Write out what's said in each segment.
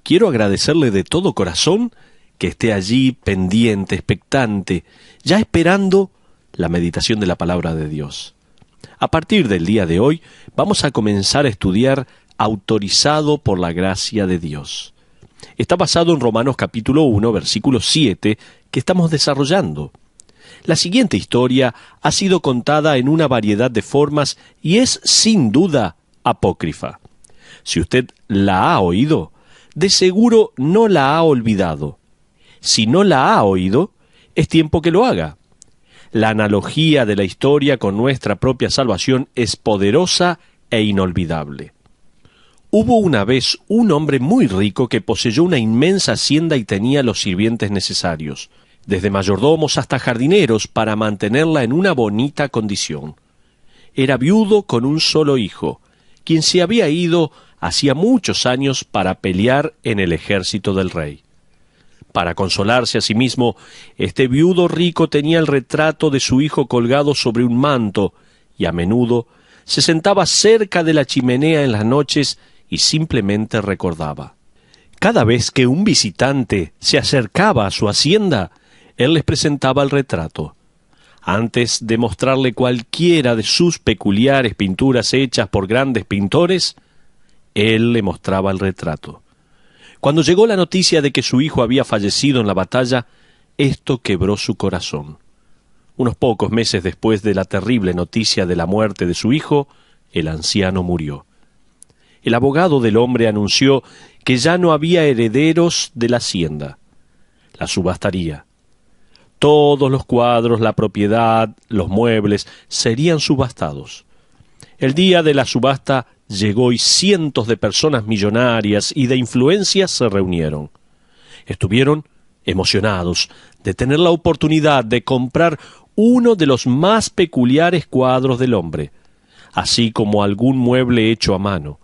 quiero agradecerle de todo corazón que esté allí pendiente, expectante, ya esperando la meditación de la palabra de Dios. A partir del día de hoy vamos a comenzar a estudiar Autorizado por la gracia de Dios. Está basado en Romanos capítulo 1, versículo 7, que estamos desarrollando. La siguiente historia ha sido contada en una variedad de formas y es, sin duda, apócrifa. Si usted la ha oído, de seguro no la ha olvidado. Si no la ha oído, es tiempo que lo haga. La analogía de la historia con nuestra propia salvación es poderosa e inolvidable. Hubo una vez un hombre muy rico que poseyó una inmensa hacienda y tenía los sirvientes necesarios, desde mayordomos hasta jardineros, para mantenerla en una bonita condición. Era viudo con un solo hijo, quien se había ido hacía muchos años para pelear en el ejército del rey. Para consolarse a sí mismo, este viudo rico tenía el retrato de su hijo colgado sobre un manto y a menudo se sentaba cerca de la chimenea en las noches y simplemente recordaba. Cada vez que un visitante se acercaba a su hacienda, él les presentaba el retrato. Antes de mostrarle cualquiera de sus peculiares pinturas hechas por grandes pintores, él le mostraba el retrato. Cuando llegó la noticia de que su hijo había fallecido en la batalla, esto quebró su corazón. Unos pocos meses después de la terrible noticia de la muerte de su hijo, el anciano murió. El abogado del hombre anunció que ya no había herederos de la hacienda. La subastaría. Todos los cuadros, la propiedad, los muebles serían subastados. El día de la subasta llegó y cientos de personas millonarias y de influencia se reunieron. Estuvieron emocionados de tener la oportunidad de comprar uno de los más peculiares cuadros del hombre, así como algún mueble hecho a mano,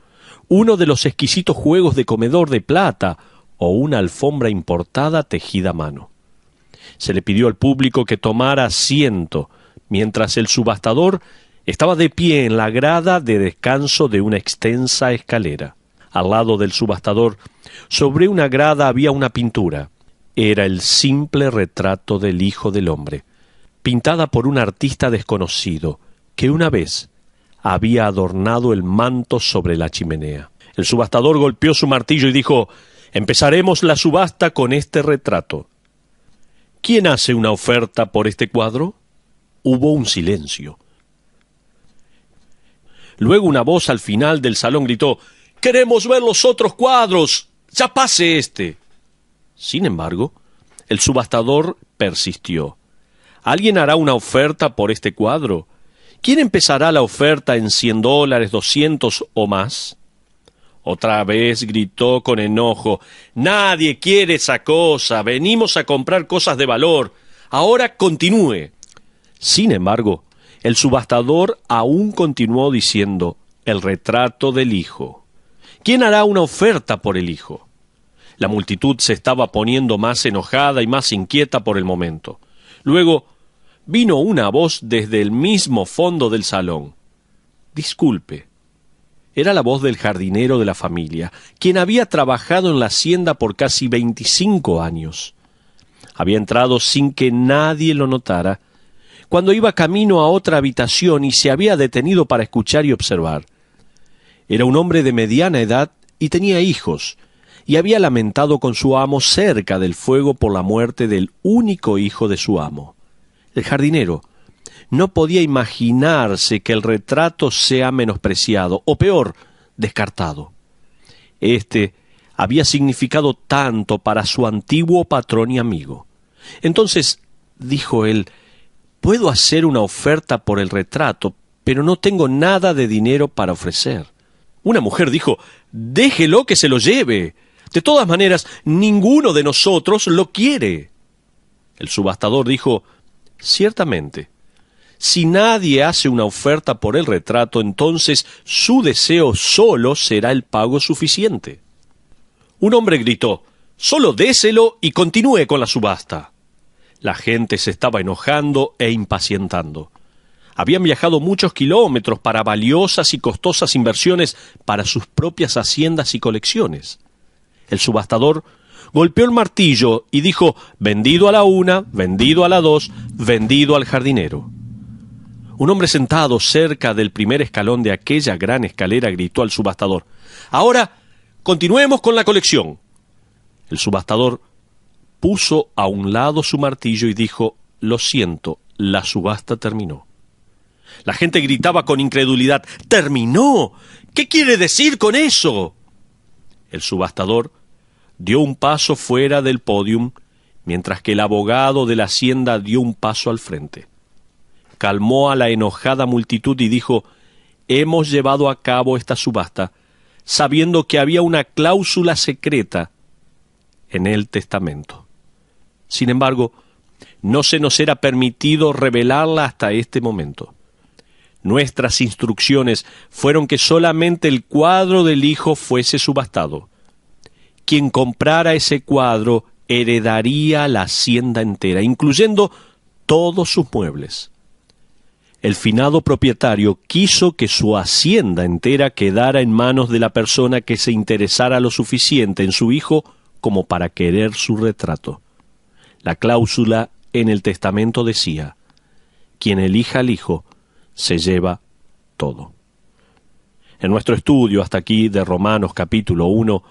uno de los exquisitos juegos de comedor de plata o una alfombra importada tejida a mano. Se le pidió al público que tomara asiento, mientras el subastador estaba de pie en la grada de descanso de una extensa escalera. Al lado del subastador, sobre una grada había una pintura. Era el simple retrato del Hijo del Hombre, pintada por un artista desconocido, que una vez había adornado el manto sobre la chimenea. El subastador golpeó su martillo y dijo: «Empezaremos la subasta con este retrato. ¿Quién hace una oferta por este cuadro?» Hubo un silencio. Luego una voz al final del salón gritó: «¡Queremos ver los otros cuadros! ¡Ya pase este!». Sin embargo, el subastador persistió. «¿Alguien hará una oferta por este cuadro? ¿Quién empezará la oferta en $100, 200 o más?». Otra vez gritó con enojo: «Nadie quiere esa cosa, venimos a comprar cosas de valor. Ahora continúe». Sin embargo, el subastador aún continuó diciendo: «El retrato del Hijo. ¿Quién hará una oferta por el Hijo?». La multitud se estaba poniendo más enojada y más inquieta por el momento. Luego vino una voz desde el mismo fondo del salón. «Disculpe». Era la voz del jardinero de la familia, quien había trabajado en la hacienda por casi 25 años. Había entrado sin que nadie lo notara, cuando iba camino a otra habitación y se había detenido para escuchar y observar. Era un hombre de mediana edad y tenía hijos, y había lamentado con su amo cerca del fuego por la muerte del único hijo de su amo. El jardinero no podía imaginarse que el retrato sea menospreciado, o peor, descartado. Este había significado tanto para su antiguo patrón y amigo. Entonces, dijo él: «Puedo hacer una oferta por el retrato, pero no tengo nada de dinero para ofrecer». Una mujer dijo: «Déjelo que se lo lleve. De todas maneras, ninguno de nosotros lo quiere». El subastador dijo: «Ciertamente, si nadie hace una oferta por el retrato, entonces su deseo solo será el pago suficiente». Un hombre gritó: «Solo déselo y continúe con la subasta». La gente se estaba enojando e impacientando. Habían viajado muchos kilómetros para valiosas y costosas inversiones para sus propias haciendas y colecciones. El subastador golpeó el martillo y dijo: vendido a la una, vendido a la dos, vendido al jardinero. Un hombre sentado cerca del primer escalón de aquella gran escalera gritó al subastador: ahora continuemos con la colección. El subastador puso a un lado su martillo y dijo: lo siento, la subasta terminó. La gente gritaba con incredulidad: ¿terminó? ¿Qué quiere decir con eso? El subastador dio un paso fuera del pódium, mientras que el abogado de la hacienda dio un paso al frente. Calmó a la enojada multitud y dijo: hemos llevado a cabo esta subasta sabiendo que había una cláusula secreta en el testamento. Sin embargo, no se nos era permitido revelarla hasta este momento. Nuestras instrucciones fueron que solamente el cuadro del hijo fuese subastado. Quien comprara ese cuadro heredaría la hacienda entera, incluyendo todos sus muebles. El finado propietario quiso que su hacienda entera quedara en manos de la persona que se interesara lo suficiente en su hijo como para querer su retrato. La cláusula en el testamento decía: quien elija al hijo se lleva todo. En nuestro estudio hasta aquí de Romanos capítulo 1,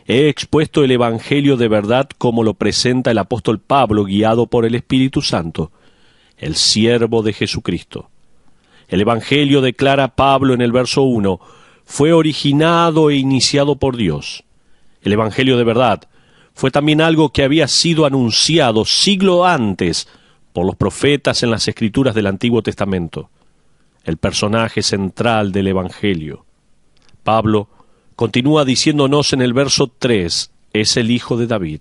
he expuesto el Evangelio de verdad como lo presenta el apóstol Pablo, guiado por el Espíritu Santo, el siervo de Jesucristo. El Evangelio, declara Pablo en el verso 1, fue originado e iniciado por Dios. El Evangelio de verdad fue también algo que había sido anunciado siglo antes por los profetas en las Escrituras del Antiguo Testamento. El personaje central del Evangelio. Pablo continúa diciéndonos en el verso 3, es el hijo de David,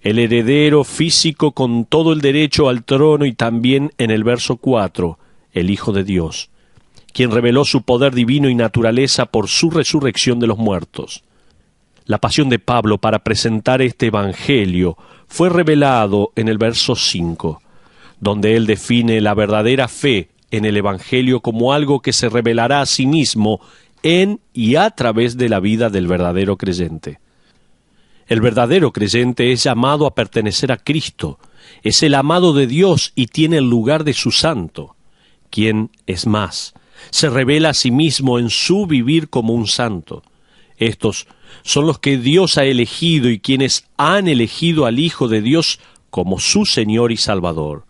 el heredero físico con todo el derecho al trono, y también en el verso 4, el Hijo de Dios, quien reveló su poder divino y naturaleza por su resurrección de los muertos. La pasión de Pablo para presentar este Evangelio fue revelado en el verso 5, donde él define la verdadera fe en el Evangelio como algo que se revelará a sí mismo en y a través de la vida del verdadero creyente. El verdadero creyente es llamado a pertenecer a Cristo, es el amado de Dios y tiene el lugar de su santo. ¿Quién es más? Se revela a sí mismo en su vivir como un santo. Estos son los que Dios ha elegido y quienes han elegido al Hijo de Dios como su Señor y Salvador.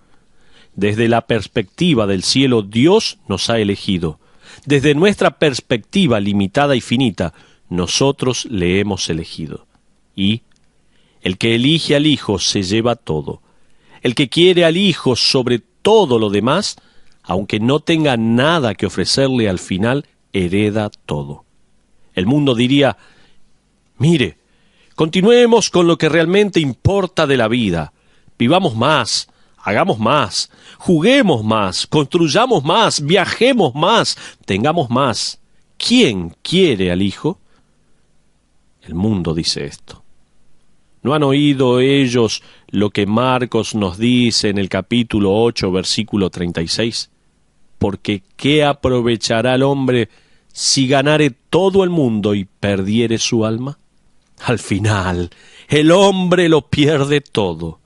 Desde la perspectiva del cielo, Dios nos ha elegido. Desde nuestra perspectiva limitada y finita, nosotros le hemos elegido. Y el que elige al Hijo se lleva todo. El que quiere al Hijo sobre todo lo demás, aunque no tenga nada que ofrecerle al final, hereda todo. El mundo diría: mire, continuemos con lo que realmente importa de la vida. Vivamos más, hagamos más, juguemos más, construyamos más, viajemos más, tengamos más. ¿Quién quiere al Hijo? El mundo dice esto. ¿No han oído ellos lo que Marcos nos dice en el capítulo 8, versículo 36? Porque ¿qué aprovechará el hombre si ganare todo el mundo y perdiere su alma? Al final, el hombre lo pierde todo.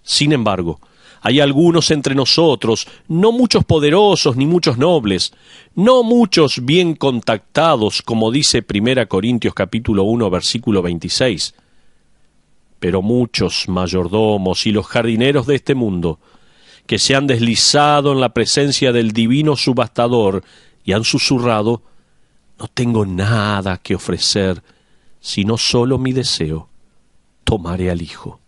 Sin embargo, hay algunos entre nosotros, no muchos poderosos ni muchos nobles, no muchos bien contactados, como dice 1 Corintios capítulo 1, versículo 26, pero muchos mayordomos y los jardineros de este mundo, que se han deslizado en la presencia del divino subastador y han susurrado: no tengo nada que ofrecer, sino solo mi deseo, tomaré al Hijo.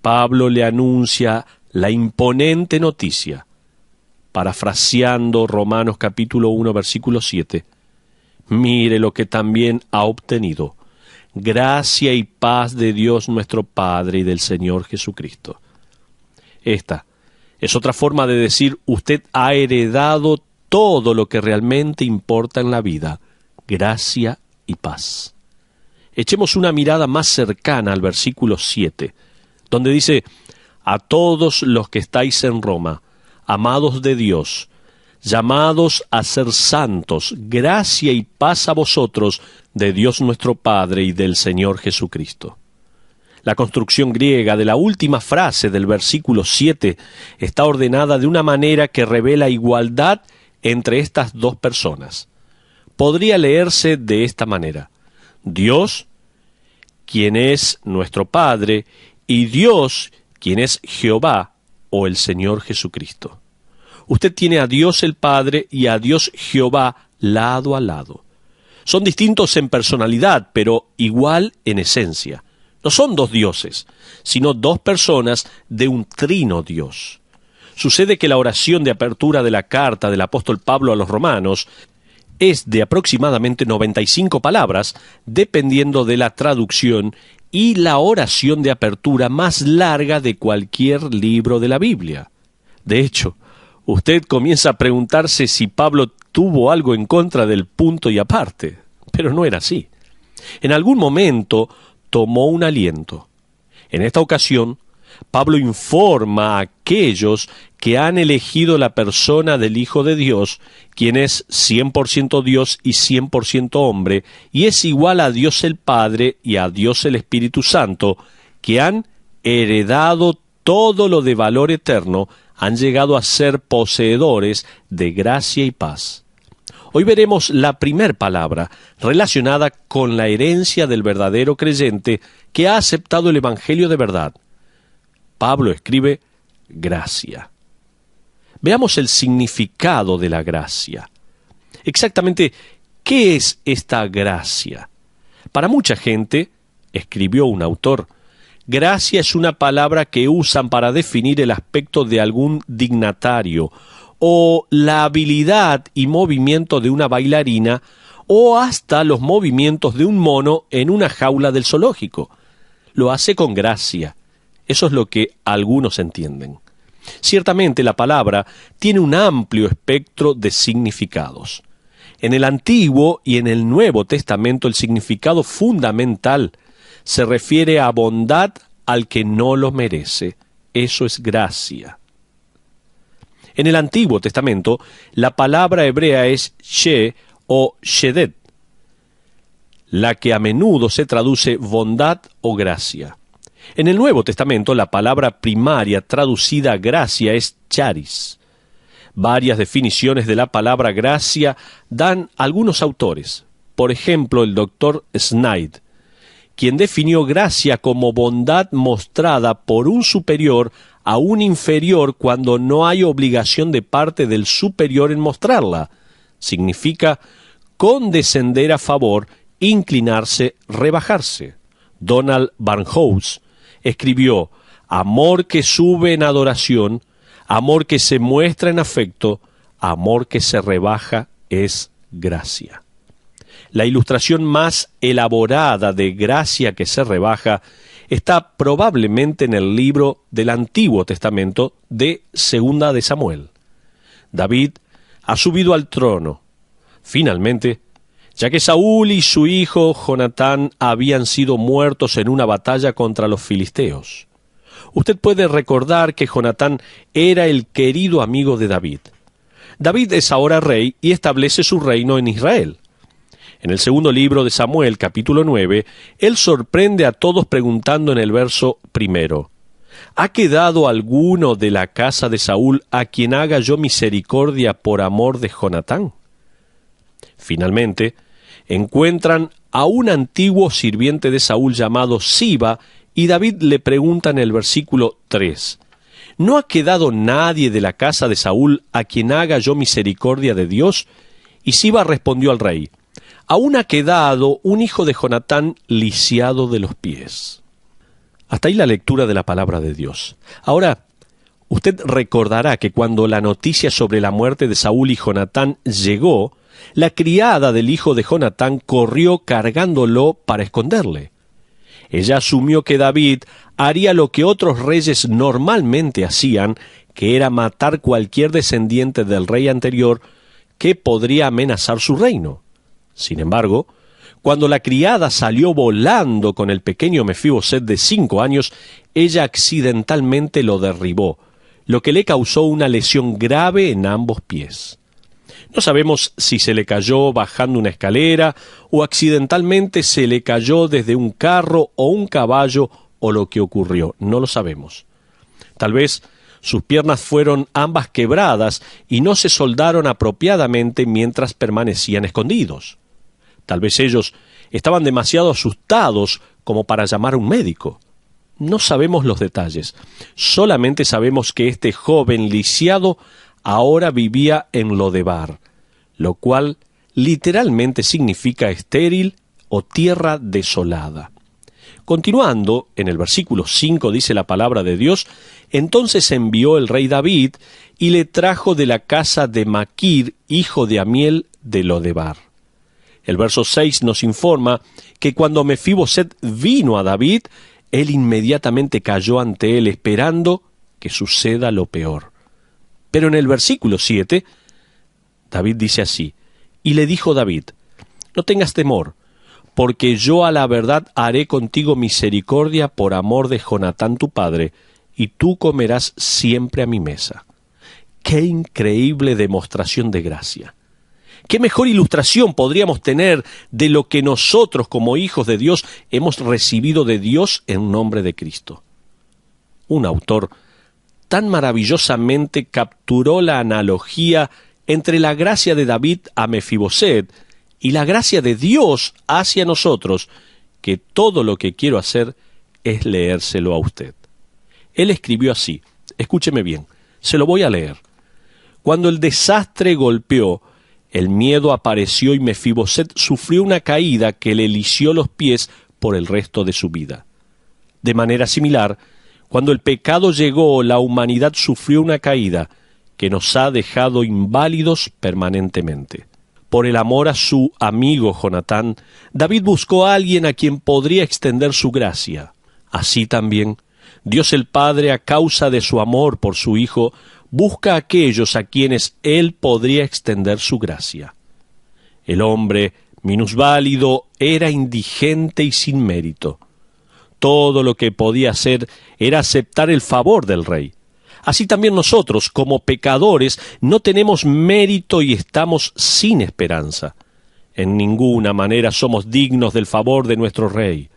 Pablo le anuncia la imponente noticia, parafraseando Romanos capítulo 1, versículo 7. Mire lo que también ha obtenido: gracia y paz de Dios nuestro Padre y del Señor Jesucristo. Esta es otra forma de decir: usted ha heredado todo lo que realmente importa en la vida, gracia y paz. Echemos una mirada más cercana al versículo 7, donde dice: a todos los que estáis en Roma, amados de Dios, llamados a ser santos, gracia y paz a vosotros, de Dios nuestro Padre y del Señor Jesucristo. La construcción griega de la última frase del versículo 7 está ordenada de una manera que revela igualdad entre estas dos personas. Podría leerse de esta manera: Dios, quien es nuestro Padre, y Dios, quien es Jehová o el Señor Jesucristo. Usted tiene a Dios el Padre y a Dios Jehová lado a lado. Son distintos en personalidad, pero igual en esencia. No son dos dioses, sino dos personas de un trino Dios. Sucede que la oración de apertura de la carta del apóstol Pablo a los romanos es de aproximadamente 95 palabras, dependiendo de la traducción, y la oración de apertura más larga de cualquier libro de la Biblia. De hecho, usted comienza a preguntarse si Pablo tuvo algo en contra del punto y aparte, pero no era así. En algún momento tomó un aliento. En esta ocasión, Pablo informa a aquellos que han elegido la persona del Hijo de Dios, quien es 100% Dios y 100% hombre, y es igual a Dios el Padre y a Dios el Espíritu Santo, que han heredado todo lo de valor eterno, han llegado a ser poseedores de gracia y paz. Hoy veremos la primer palabra relacionada con la herencia del verdadero creyente que ha aceptado el Evangelio de verdad. Pablo escribe gracia. Veamos el significado de la gracia. Exactamente, ¿qué es esta gracia? Para mucha gente, escribió un autor, gracia es una palabra que usan para definir el aspecto de algún dignatario, o la habilidad y movimiento de una bailarina, o hasta los movimientos de un mono en una jaula del zoológico. Lo hace con gracia. Eso es lo que algunos entienden. Ciertamente la palabra tiene un amplio espectro de significados. En el Antiguo y en el Nuevo Testamento el significado fundamental se refiere a bondad al que no lo merece. Eso es gracia. En el Antiguo Testamento la palabra hebrea es she o shedet, la que a menudo se traduce bondad o gracia. En el Nuevo Testamento, la palabra primaria traducida gracia es charis. Varias definiciones de la palabra gracia dan algunos autores. Por ejemplo, el doctor Snyder, quien definió gracia como bondad mostrada por un superior a un inferior cuando no hay obligación de parte del superior en mostrarla. Significa condescender a favor, inclinarse, rebajarse. Donald Barnhouse escribió: amor que sube en adoración, amor que se muestra en afecto, amor que se rebaja es gracia. La ilustración más elaborada de gracia que se rebaja está probablemente en el libro del Antiguo Testamento de Segunda de Samuel. David ha subido al trono. Finalmente, ya que Saúl y su hijo Jonatán habían sido muertos en una batalla contra los filisteos. Usted puede recordar que Jonatán era el querido amigo de David. David es ahora rey y establece su reino en Israel. En el segundo libro de Samuel, capítulo 9, él sorprende a todos preguntando en el verso 1: ¿ha quedado alguno de la casa de Saúl a quien haga yo misericordia por amor de Jonatán? Finalmente, encuentran a un antiguo sirviente de Saúl llamado Siba, y David le pregunta en el versículo 3, ¿no ha quedado nadie de la casa de Saúl a quien haga yo misericordia de Dios? Y Siba respondió al rey, aún ha quedado un hijo de Jonatán lisiado de los pies. Hasta ahí la lectura de la palabra de Dios. Ahora, usted recordará que cuando la noticia sobre la muerte de Saúl y Jonatán llegó, la criada del hijo de Jonatán corrió cargándolo para esconderle. Ella asumió que David haría lo que otros reyes normalmente hacían, que era matar cualquier descendiente del rey anterior que podría amenazar su reino. Sin embargo, cuando la criada salió volando con el pequeño Mefiboset de 5 años, ella accidentalmente lo derribó, lo que le causó una lesión grave en ambos pies. No sabemos si se le cayó bajando una escalera o accidentalmente se le cayó desde un carro o un caballo o lo que ocurrió. No lo sabemos. Tal vez sus piernas fueron ambas quebradas y no se soldaron apropiadamente mientras permanecían escondidos. Tal vez ellos estaban demasiado asustados como para llamar a un médico. No sabemos los detalles. Solamente sabemos que este joven lisiado ahora vivía en Lodebar, lo cual literalmente significa estéril o tierra desolada. Continuando, en el versículo 5 dice la palabra de Dios: entonces envió el rey David y le trajo de la casa de Maquir, hijo de Amiel, de Lodebar. El verso 6 nos informa que cuando Mefiboset vino a David, él inmediatamente cayó ante él esperando que suceda lo peor. Pero en el versículo 7, David dice así: y le dijo David: no tengas temor, porque yo a la verdad haré contigo misericordia por amor de Jonatán tu padre, y tú comerás siempre a mi mesa. ¡Qué increíble demostración de gracia! ¿Qué mejor ilustración podríamos tener de lo que nosotros como hijos de Dios hemos recibido de Dios en nombre de Cristo? Un autor tan maravillosamente capturó la analogía entre la gracia de David a Mefiboset y la gracia de Dios hacia nosotros, que todo lo que quiero hacer es leérselo a usted. Él escribió así, escúcheme bien, se lo voy a leer. Cuando el desastre golpeó, el miedo apareció y Mefiboset sufrió una caída que le lisió los pies por el resto de su vida. De manera similar, cuando el pecado llegó, la humanidad sufrió una caída que nos ha dejado inválidos permanentemente. Por el amor a su amigo Jonatán, David buscó a alguien a quien podría extender su gracia. Así también, Dios el Padre, a causa de su amor por su Hijo, busca a aquellos a quienes Él podría extender su gracia. El hombre minusválido era indigente y sin mérito. Todo lo que podía hacer era aceptar el favor del rey. Así también nosotros, como pecadores, no tenemos mérito y estamos sin esperanza. En ninguna manera somos dignos del favor de nuestro rey.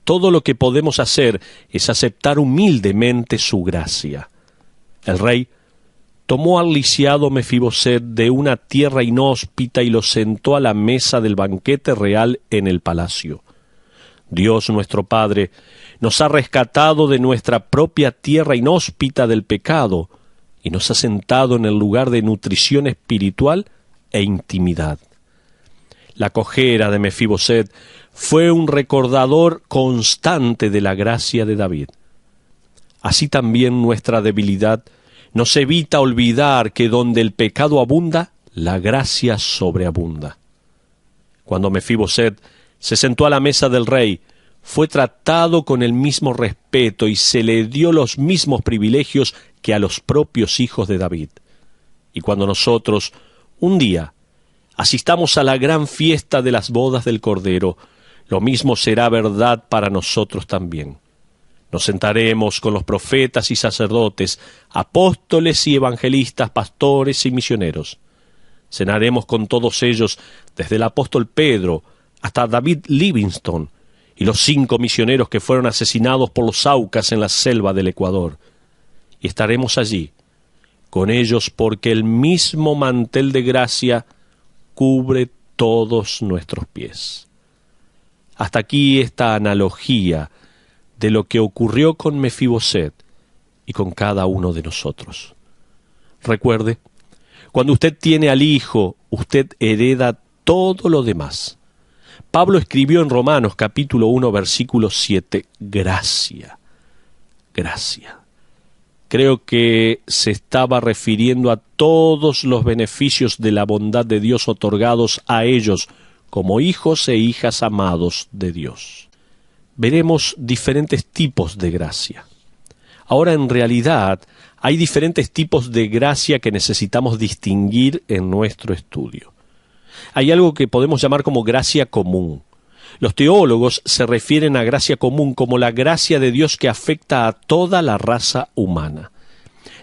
Todo lo que podemos hacer es aceptar humildemente su gracia. El rey tomó al lisiado Mefiboset de una tierra inhóspita y lo sentó a la mesa del banquete real en el palacio. Dios nuestro Padre nos ha rescatado de nuestra propia tierra inhóspita del pecado y nos ha sentado en el lugar de nutrición espiritual e intimidad. La cojera de Mefiboset fue un recordador constante de la gracia de David. Así también nuestra debilidad nos evita olvidar que donde el pecado abunda, la gracia sobreabunda. Cuando Mefiboset se sentó a la mesa del rey, fue tratado con el mismo respeto y se le dio los mismos privilegios que a los propios hijos de David. Y cuando nosotros, un día, asistamos a la gran fiesta de las bodas del Cordero, lo mismo será verdad para nosotros también. Nos sentaremos con los profetas y sacerdotes, apóstoles y evangelistas, pastores y misioneros. Cenaremos con todos ellos, desde el apóstol Pedro hasta David Livingstone y los 5 misioneros que fueron asesinados por los Aucas en la selva del Ecuador. Y estaremos allí con ellos porque el mismo mantel de gracia cubre todos nuestros pies. Hasta aquí esta analogía de lo que ocurrió con Mefiboset y con cada uno de nosotros. Recuerde, cuando usted tiene al Hijo, usted hereda todo lo demás. Pablo escribió en Romanos capítulo 1, versículo 7, gracia, gracia. Creo que se estaba refiriendo a todos los beneficios de la bondad de Dios otorgados a ellos como hijos e hijas amados de Dios. Veremos diferentes tipos de gracia. Ahora, en realidad, hay diferentes tipos de gracia que necesitamos distinguir en nuestro estudio. Hay algo que podemos llamar como gracia común. Los teólogos se refieren a gracia común como la gracia de Dios que afecta a toda la raza humana.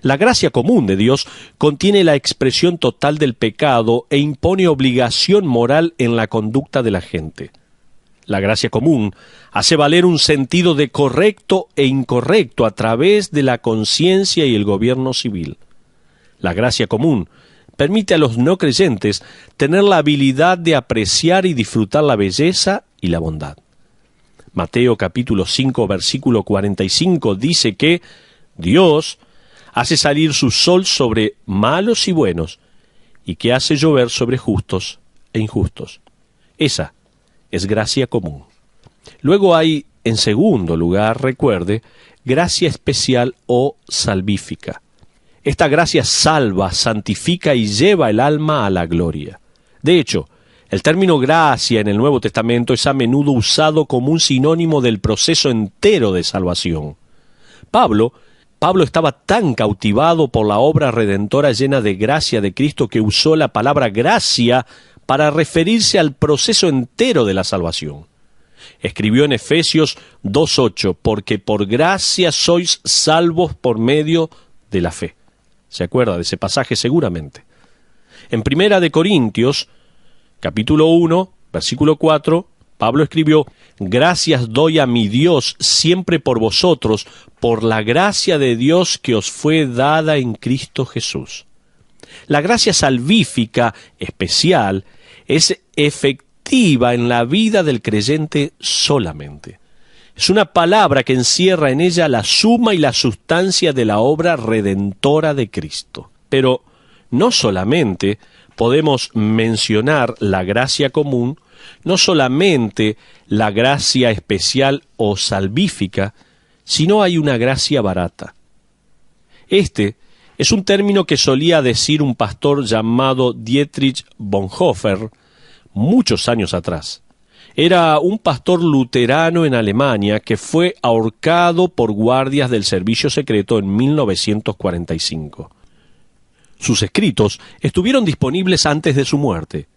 La gracia común de Dios contiene la expresión total del pecado e impone obligación moral en la conducta de la gente. La gracia común hace valer un sentido de correcto e incorrecto a través de la conciencia y el gobierno civil. La gracia común permite a los no creyentes tener la habilidad de apreciar y disfrutar la belleza y la bondad. Mateo capítulo 5, versículo 45 dice que Dios hace salir su sol sobre malos y buenos, y que hace llover sobre justos e injustos. Esa es gracia común. Luego hay, en segundo lugar, recuerde, gracia especial o salvífica. Esta gracia salva, santifica y lleva el alma a la gloria. De hecho, el término gracia en el Nuevo Testamento es a menudo usado como un sinónimo del proceso entero de salvación. Pablo estaba tan cautivado por la obra redentora llena de gracia de Cristo que usó la palabra gracia para referirse al proceso entero de la salvación. Escribió en Efesios 2:8, porque por gracia sois salvos por medio de la fe. ¿Se acuerda de ese pasaje seguramente? En Primera de Corintios, capítulo 1, versículo 4, Pablo escribió: gracias doy a mi Dios siempre por vosotros, por la gracia de Dios que os fue dada en Cristo Jesús. La gracia salvífica especial es efectiva en la vida del creyente solamente. Es una palabra que encierra en ella la suma y la sustancia de la obra redentora de Cristo. Pero no solamente podemos mencionar la gracia común, no solamente la gracia especial o salvífica, sino hay una gracia barata. Este es un término que solía decir un pastor llamado Dietrich Bonhoeffer muchos años atrás. Era un pastor luterano en Alemania que fue ahorcado por guardias del servicio secreto en 1945. Sus escritos estuvieron disponibles antes de su muerte.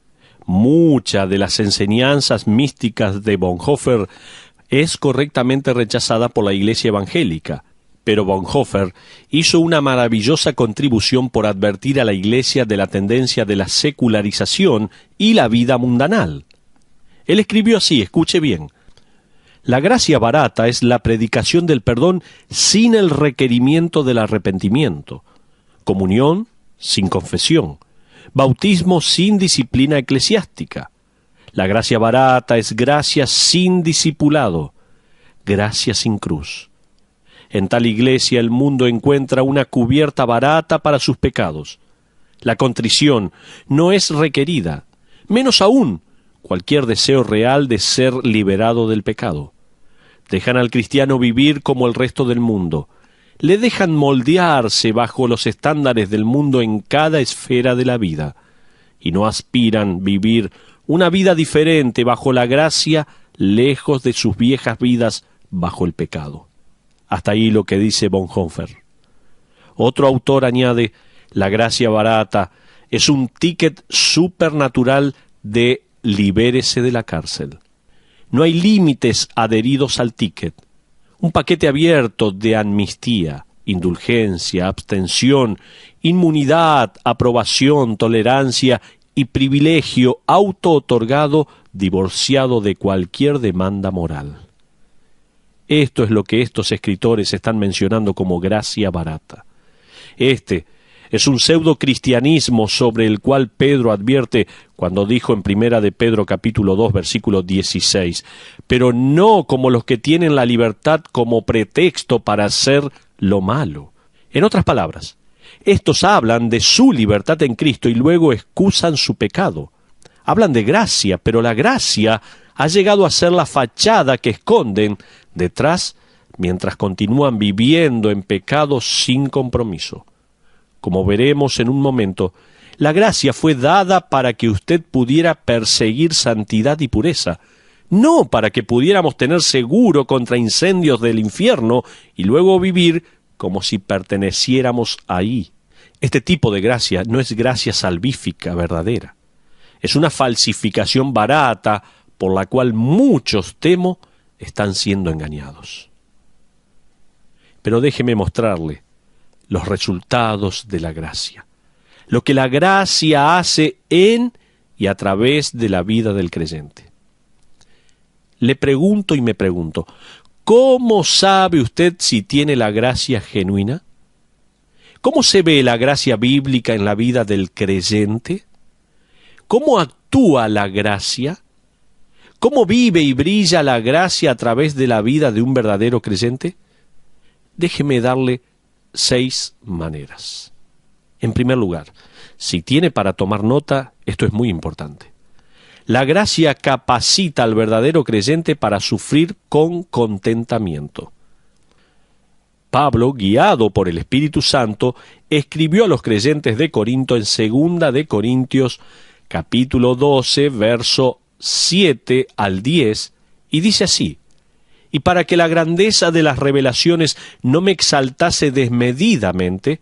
Muchas de las enseñanzas místicas de Bonhoeffer es correctamente rechazada por la Iglesia evangélica, pero Bonhoeffer hizo una maravillosa contribución por advertir a la Iglesia de la tendencia de la secularización y la vida mundanal. Él escribió así, escuche bien: la gracia barata es la predicación del perdón sin el requerimiento del arrepentimiento, comunión sin confesión, bautismo sin disciplina eclesiástica. La gracia barata es gracia sin discipulado, gracia sin cruz. En tal iglesia el mundo encuentra una cubierta barata para sus pecados. La contrición no es requerida, menos aún cualquier deseo real de ser liberado del pecado. Dejan al cristiano vivir como el resto del mundo. Le dejan moldearse bajo los estándares del mundo en cada esfera de la vida, y no aspiran vivir una vida diferente bajo la gracia, lejos de sus viejas vidas bajo el pecado. Hasta ahí lo que dice Bonhoeffer. Otro autor añade: la gracia barata es un ticket supernatural de libérese de la cárcel. No hay límites adheridos al ticket. Un paquete abierto de amnistía, indulgencia, abstención, inmunidad, aprobación, tolerancia y privilegio auto-otorgado, divorciado de cualquier demanda moral. Esto es lo que estos escritores están mencionando como gracia barata. Este es un pseudo-cristianismo sobre el cual Pedro advierte cuando dijo en Primera de Pedro capítulo 2 versículo 16, pero no como los que tienen la libertad como pretexto para hacer lo malo. En otras palabras, estos hablan de su libertad en Cristo y luego excusan su pecado. Hablan de gracia, pero la gracia ha llegado a ser la fachada que esconden detrás mientras continúan viviendo en pecado sin compromiso. Como veremos en un momento, la gracia fue dada para que usted pudiera perseguir santidad y pureza, no para que pudiéramos tener seguro contra incendios del infierno y luego vivir como si perteneciéramos ahí. Este tipo de gracia no es gracia salvífica verdadera. Es una falsificación barata por la cual muchos, temo, están siendo engañados. Pero déjeme mostrarle los resultados de la gracia, lo que la gracia hace en y a través de la vida del creyente. Le pregunto y me pregunto, ¿cómo sabe usted si tiene la gracia genuina? ¿Cómo se ve la gracia bíblica en la vida del creyente? ¿Cómo actúa la gracia? ¿Cómo vive y brilla la gracia a través de la vida de un verdadero creyente? Déjeme darle 6 maneras. En primer lugar, si tiene para tomar nota, esto es muy importante. La gracia capacita al verdadero creyente para sufrir con contentamiento. Pablo, guiado por el Espíritu Santo, escribió a los creyentes de Corinto en 2 de Corintios, capítulo 12, verso 7 al 10, y dice así: «Y para que la grandeza de las revelaciones no me exaltase desmedidamente,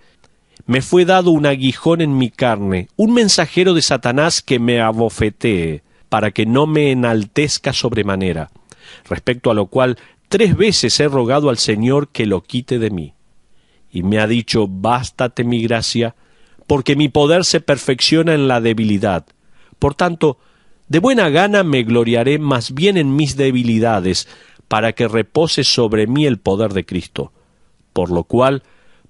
me fue dado un aguijón en mi carne, un mensajero de Satanás que me abofetee, para que no me enaltezca sobremanera, respecto a lo cual 3 veces he rogado al Señor que lo quite de mí. Y me ha dicho, bástate mi gracia, porque mi poder se perfecciona en la debilidad. Por tanto, de buena gana me gloriaré más bien en mis debilidades, para que repose sobre mí el poder de Cristo. Por lo cual,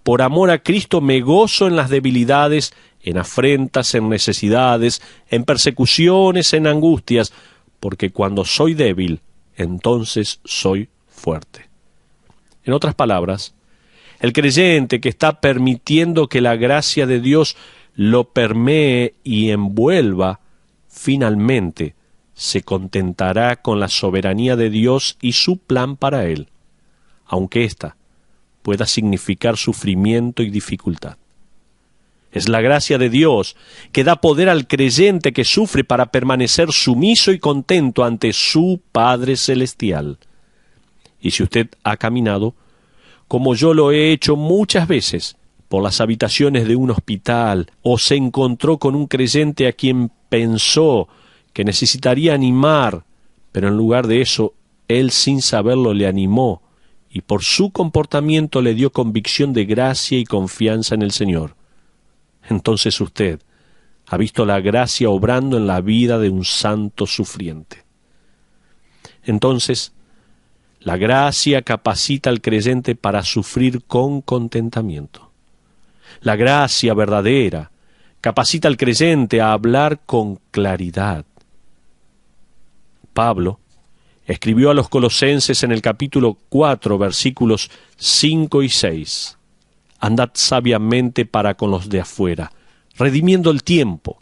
por amor a Cristo me gozo en las debilidades, en afrentas, en necesidades, en persecuciones, en angustias, porque cuando soy débil, entonces soy fuerte». En otras palabras, el creyente que está permitiendo que la gracia de Dios lo permee y envuelva, finalmente se contentará con la soberanía de Dios y su plan para él, aunque ésta pueda significar sufrimiento y dificultad. Es la gracia de Dios que da poder al creyente que sufre para permanecer sumiso y contento ante su Padre Celestial. Y si usted ha caminado, como yo lo he hecho muchas veces, por las habitaciones de un hospital, o se encontró con un creyente a quien pensó que necesitaría animar, pero en lugar de eso, él sin saberlo le animó, y por su comportamiento le dio convicción de gracia y confianza en el Señor. Entonces usted ha visto la gracia obrando en la vida de un santo sufriente. Entonces, la gracia capacita al creyente para sufrir con contentamiento. La gracia verdadera capacita al creyente a hablar con claridad. Pablo escribió a los Colosenses en el capítulo 4, versículos 5 y 6. «Andad sabiamente para con los de afuera, redimiendo el tiempo.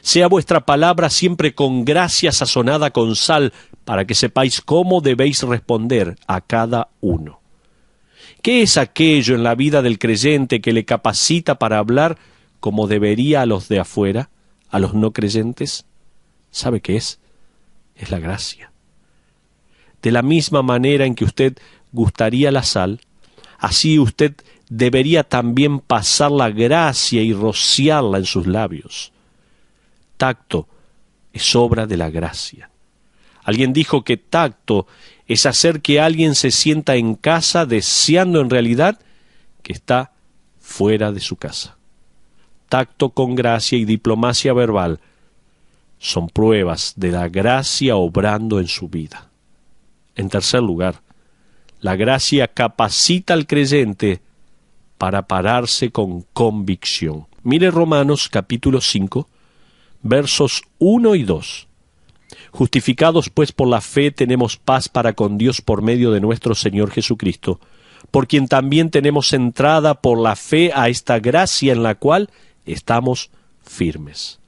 Sea vuestra palabra siempre con gracia sazonada con sal, para que sepáis cómo debéis responder a cada uno». ¿Qué es aquello en la vida del creyente que le capacita para hablar como debería a los de afuera, a los no creyentes? ¿Sabe qué es? Es la gracia. De la misma manera en que usted gustaría la sal, así usted debería también pasar la gracia y rociarla en sus labios. Tacto es obra de la gracia. Alguien dijo que tacto es hacer que alguien se sienta en casa deseando en realidad que está fuera de su casa. Tacto con gracia y diplomacia verbal son pruebas de la gracia obrando en su vida. En tercer lugar, la gracia capacita al creyente para pararse con convicción. Mire Romanos capítulo 5, versos 1 y 2. «Justificados pues por la fe tenemos paz para con Dios por medio de nuestro Señor Jesucristo, por quien también tenemos entrada por la fe a esta gracia en la cual estamos firmes».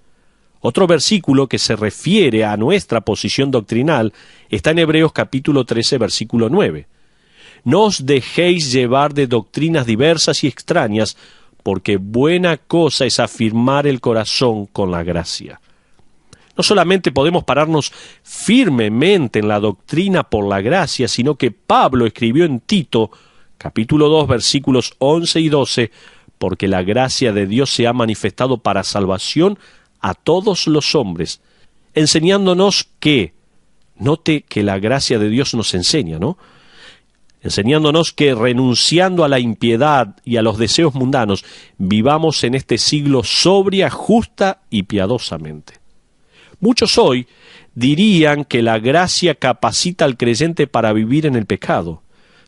Otro versículo que se refiere a nuestra posición doctrinal está en Hebreos capítulo 13, versículo 9. «No os dejéis llevar de doctrinas diversas y extrañas, porque buena cosa es afirmar el corazón con la gracia». No solamente podemos pararnos firmemente en la doctrina por la gracia, sino que Pablo escribió en Tito, capítulo 2, versículos 11 y 12, «Porque la gracia de Dios se ha manifestado para salvación a todos los hombres, enseñándonos que», note que la gracia de Dios nos enseña, ¿no? enseñándonos que renunciando a la impiedad y a los deseos mundanos, vivamos en este siglo sobria, justa y piadosamente. Muchos hoy dirían que la gracia capacita al creyente para vivir en el pecado.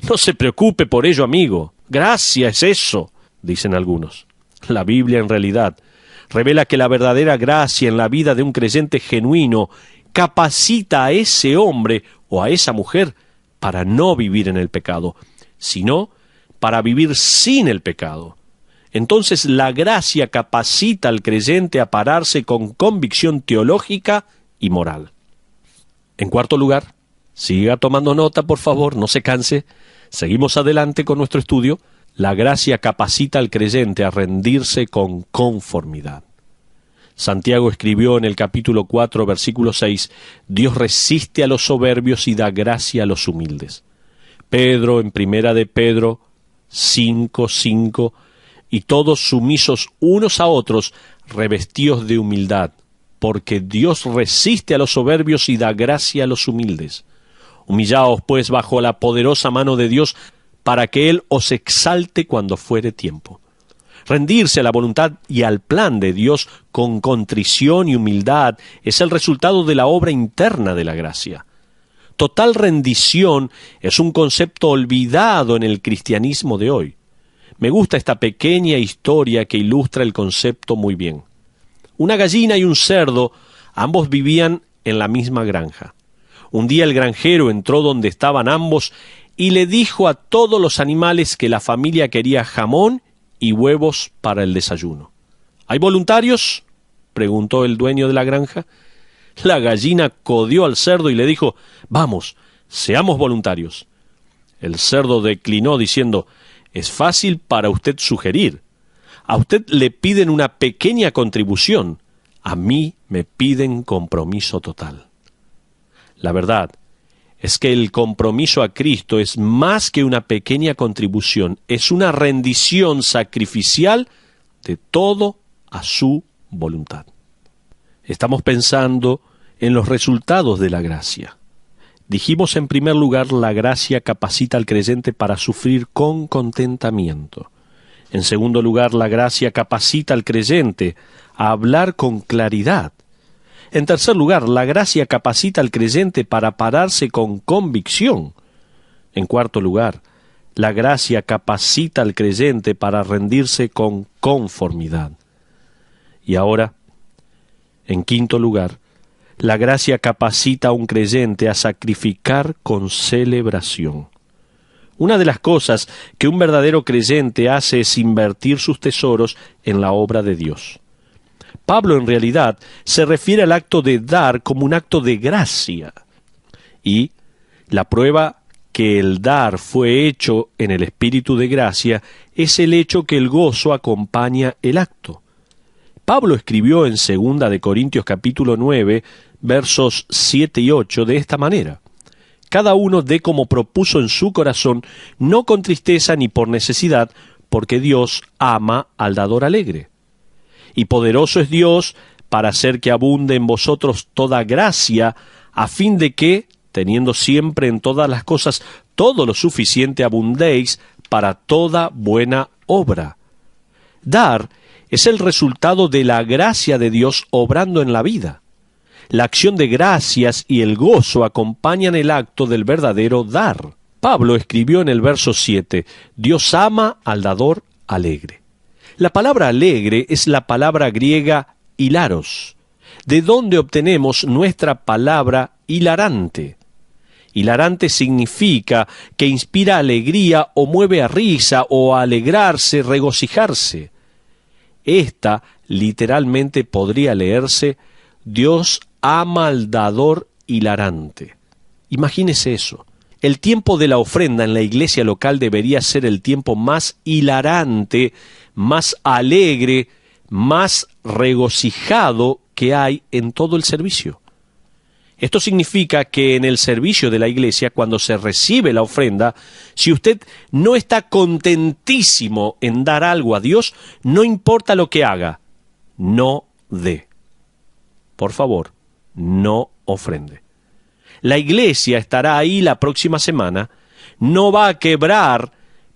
No se preocupe por ello, amigo. Gracia es eso, dicen algunos. La Biblia, en realidad, revela que la verdadera gracia en la vida de un creyente genuino capacita a ese hombre o a esa mujer para no vivir en el pecado, sino para vivir sin el pecado. Entonces la gracia capacita al creyente a pararse con convicción teológica y moral. En cuarto lugar, siga tomando nota, por favor, no se canse. Seguimos adelante con nuestro estudio. La gracia capacita al creyente a rendirse con conformidad. Santiago escribió en el capítulo 4, versículo 6, Dios resiste a los soberbios y da gracia a los humildes. Pedro, en primera de Pedro 5:5, y todos sumisos unos a otros, revestidos de humildad, porque Dios resiste a los soberbios y da gracia a los humildes. Humillaos, pues, bajo la poderosa mano de Dios, para que Él os exalte cuando fuere tiempo. Rendirse a la voluntad y al plan de Dios con contrición y humildad es el resultado de la obra interna de la gracia. Total rendición es un concepto olvidado en el cristianismo de hoy. Me gusta esta pequeña historia que ilustra el concepto muy bien. Una gallina y un cerdo, ambos vivían en la misma granja. Un día el granjero entró donde estaban ambos y le dijo a todos los animales que la familia quería jamón y huevos para el desayuno. ¿Hay voluntarios?, preguntó el dueño de la granja. La gallina codió al cerdo y le dijo, «Vamos, seamos voluntarios». El cerdo declinó diciendo, «Es fácil para usted sugerir. A usted le piden una pequeña contribución. A mí me piden compromiso total». La verdad es que el compromiso a Cristo es más que una pequeña contribución, es una rendición sacrificial de todo a su voluntad. Estamos pensando en los resultados de la gracia. Dijimos en primer lugar, la gracia capacita al creyente para sufrir con contentamiento. En segundo lugar, la gracia capacita al creyente a hablar con claridad. En tercer lugar, la gracia capacita al creyente para pararse con convicción. En cuarto lugar, la gracia capacita al creyente para rendirse con conformidad. Y ahora, en quinto lugar, la gracia capacita a un creyente a sacrificar con celebración. Una de las cosas que un verdadero creyente hace es invertir sus tesoros en la obra de Dios. Pablo en realidad se refiere al acto de dar como un acto de gracia. Y la prueba que el dar fue hecho en el espíritu de gracia es el hecho que el gozo acompaña el acto. Pablo escribió en 2 de Corintios capítulo 9, versos 7 y 8 de esta manera: Cada uno dé como propuso en su corazón, no con tristeza ni por necesidad, porque Dios ama al dador alegre. Y poderoso es Dios para hacer que abunde en vosotros toda gracia, a fin de que, teniendo siempre en todas las cosas todo lo suficiente, abundéis para toda buena obra. Dar es el resultado de la gracia de Dios obrando en la vida. La acción de gracias y el gozo acompañan el acto del verdadero dar. Pablo escribió en el verso 7, Dios ama al dador alegre. La palabra alegre es la palabra griega hilaros, de donde obtenemos nuestra palabra hilarante. Hilarante significa que inspira alegría o mueve a risa o a alegrarse, regocijarse. Esta literalmente podría leerse, Dios ama al dador hilarante. Imagínese eso. El tiempo de la ofrenda en la iglesia local debería ser el tiempo más hilarante, más alegre, más regocijado que hay en todo el servicio. Esto significa que en el servicio de la iglesia, cuando se recibe la ofrenda, si usted no está contentísimo en dar algo a Dios, no importa lo que haga, no dé. Por favor, no ofrende. La iglesia estará ahí la próxima semana, no va a quebrar,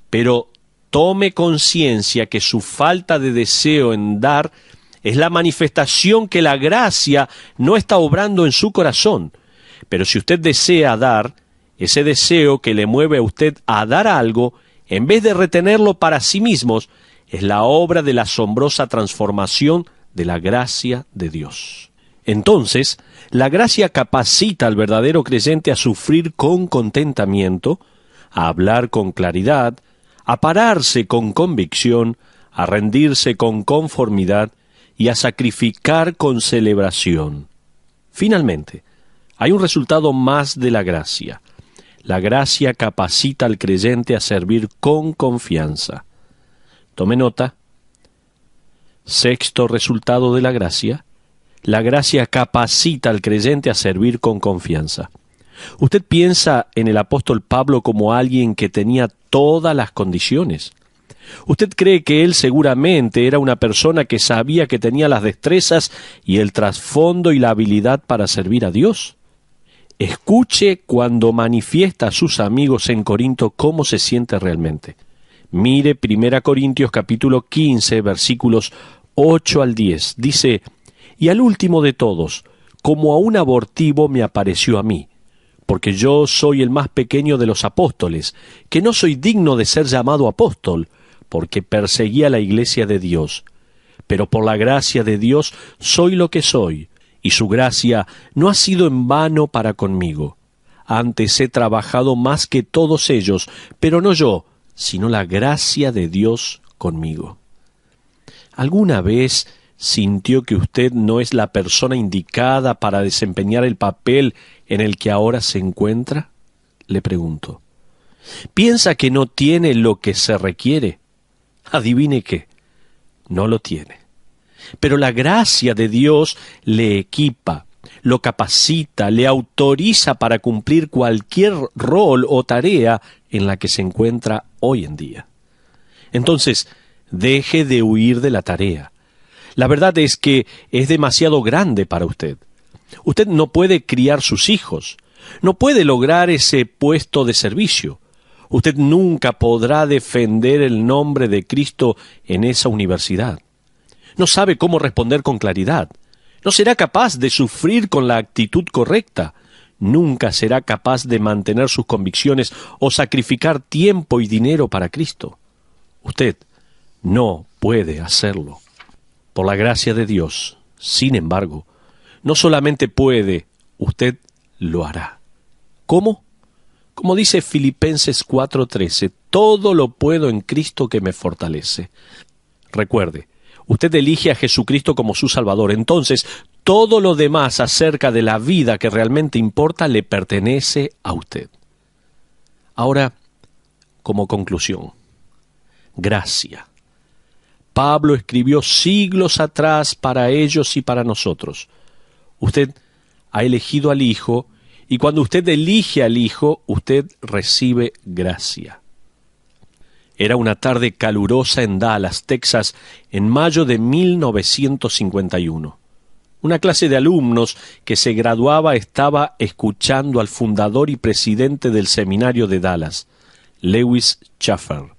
pero tome conciencia que su falta de deseo en dar es la manifestación que la gracia no está obrando en su corazón. Pero si usted desea dar, ese deseo que le mueve a usted a dar algo, en vez de retenerlo para sí mismos, es la obra de la asombrosa transformación de la gracia de Dios. Entonces, la gracia capacita al verdadero creyente a sufrir con contentamiento, a hablar con claridad, a pararse con convicción, a rendirse con conformidad y a sacrificar con celebración. Finalmente, hay un resultado más de la gracia. La gracia capacita al creyente a servir con confianza. Tome nota. Sexto resultado de la gracia. La gracia capacita al creyente a servir con confianza. Usted piensa en el apóstol Pablo como alguien que tenía todas las condiciones. Usted cree que él seguramente era una persona que sabía que tenía las destrezas y el trasfondo y la habilidad para servir a Dios. Escuche cuando manifiesta a sus amigos en Corinto cómo se siente realmente. Mire 1 Corintios capítulo 15, versículos 8 al 10. Dice: «Y al último de todos, como a un abortivo me apareció a mí, porque yo soy el más pequeño de los apóstoles, que no soy digno de ser llamado apóstol, porque perseguía la iglesia de Dios. Pero por la gracia de Dios soy lo que soy, y su gracia no ha sido en vano para conmigo. Antes he trabajado más que todos ellos, pero no yo, sino la gracia de Dios conmigo». ¿Alguna vez sintió que usted no es la persona indicada para desempeñar el papel en el que ahora se encuentra? Le pregunto. ¿Piensa que no tiene lo que se requiere? Adivine qué, no lo tiene. Pero la gracia de Dios le equipa, lo capacita, le autoriza para cumplir cualquier rol o tarea en la que se encuentra hoy en día. Entonces, deje de huir de la tarea. La verdad es que es demasiado grande para usted. Usted no puede criar sus hijos, no puede lograr ese puesto de servicio. Usted nunca podrá defender el nombre de Cristo en esa universidad. No sabe cómo responder con claridad. No será capaz de sufrir con la actitud correcta. Nunca será capaz de mantener sus convicciones o sacrificar tiempo y dinero para Cristo. Usted no puede hacerlo. Por la gracia de Dios, sin embargo, no solamente puede, usted lo hará. ¿Cómo? Como dice Filipenses 4:13, todo lo puedo en Cristo que me fortalece. Recuerde, usted elige a Jesucristo como su Salvador, entonces todo lo demás acerca de la vida que realmente importa le pertenece a usted. Ahora, como conclusión, gracia. Pablo escribió siglos atrás para ellos y para nosotros. Usted ha elegido al Hijo, y cuando usted elige al Hijo, usted recibe gracia. Era una tarde calurosa en Dallas, Texas, en mayo de 1951. Una clase de alumnos que se graduaba estaba escuchando al fundador y presidente del seminario de Dallas, Lewis Chafer,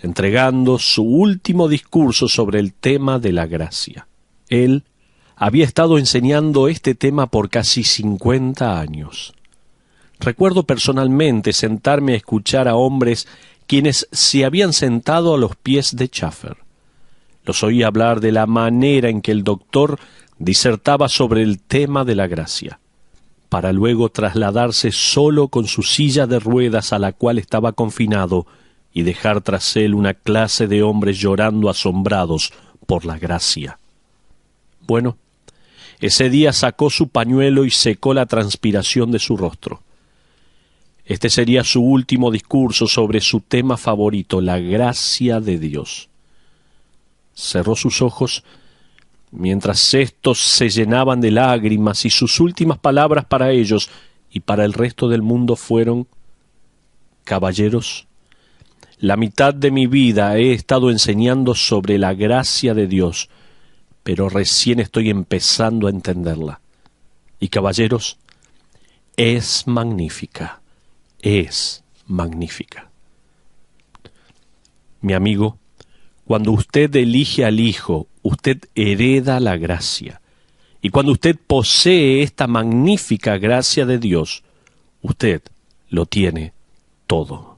entregando su último discurso sobre el tema de la gracia. Él había estado enseñando este tema por casi 50 años. Recuerdo personalmente sentarme a escuchar a hombres quienes se habían sentado a los pies de Chafer. Los oí hablar de la manera en que el doctor disertaba sobre el tema de la gracia, para luego trasladarse solo con su silla de ruedas a la cual estaba confinado y dejar tras él una clase de hombres llorando asombrados por la gracia. Bueno, ese día sacó su pañuelo y secó la transpiración de su rostro. Este sería su último discurso sobre su tema favorito, la gracia de Dios. Cerró sus ojos mientras éstos se llenaban de lágrimas, y sus últimas palabras para ellos y para el resto del mundo fueron: «Caballeros, la mitad de mi vida he estado enseñando sobre la gracia de Dios, pero recién estoy empezando a entenderla. Y caballeros, es magnífica, es magnífica. Mi amigo, cuando usted elige al Hijo, usted hereda la gracia. Y cuando usted posee esta magnífica gracia de Dios, usted lo tiene todo.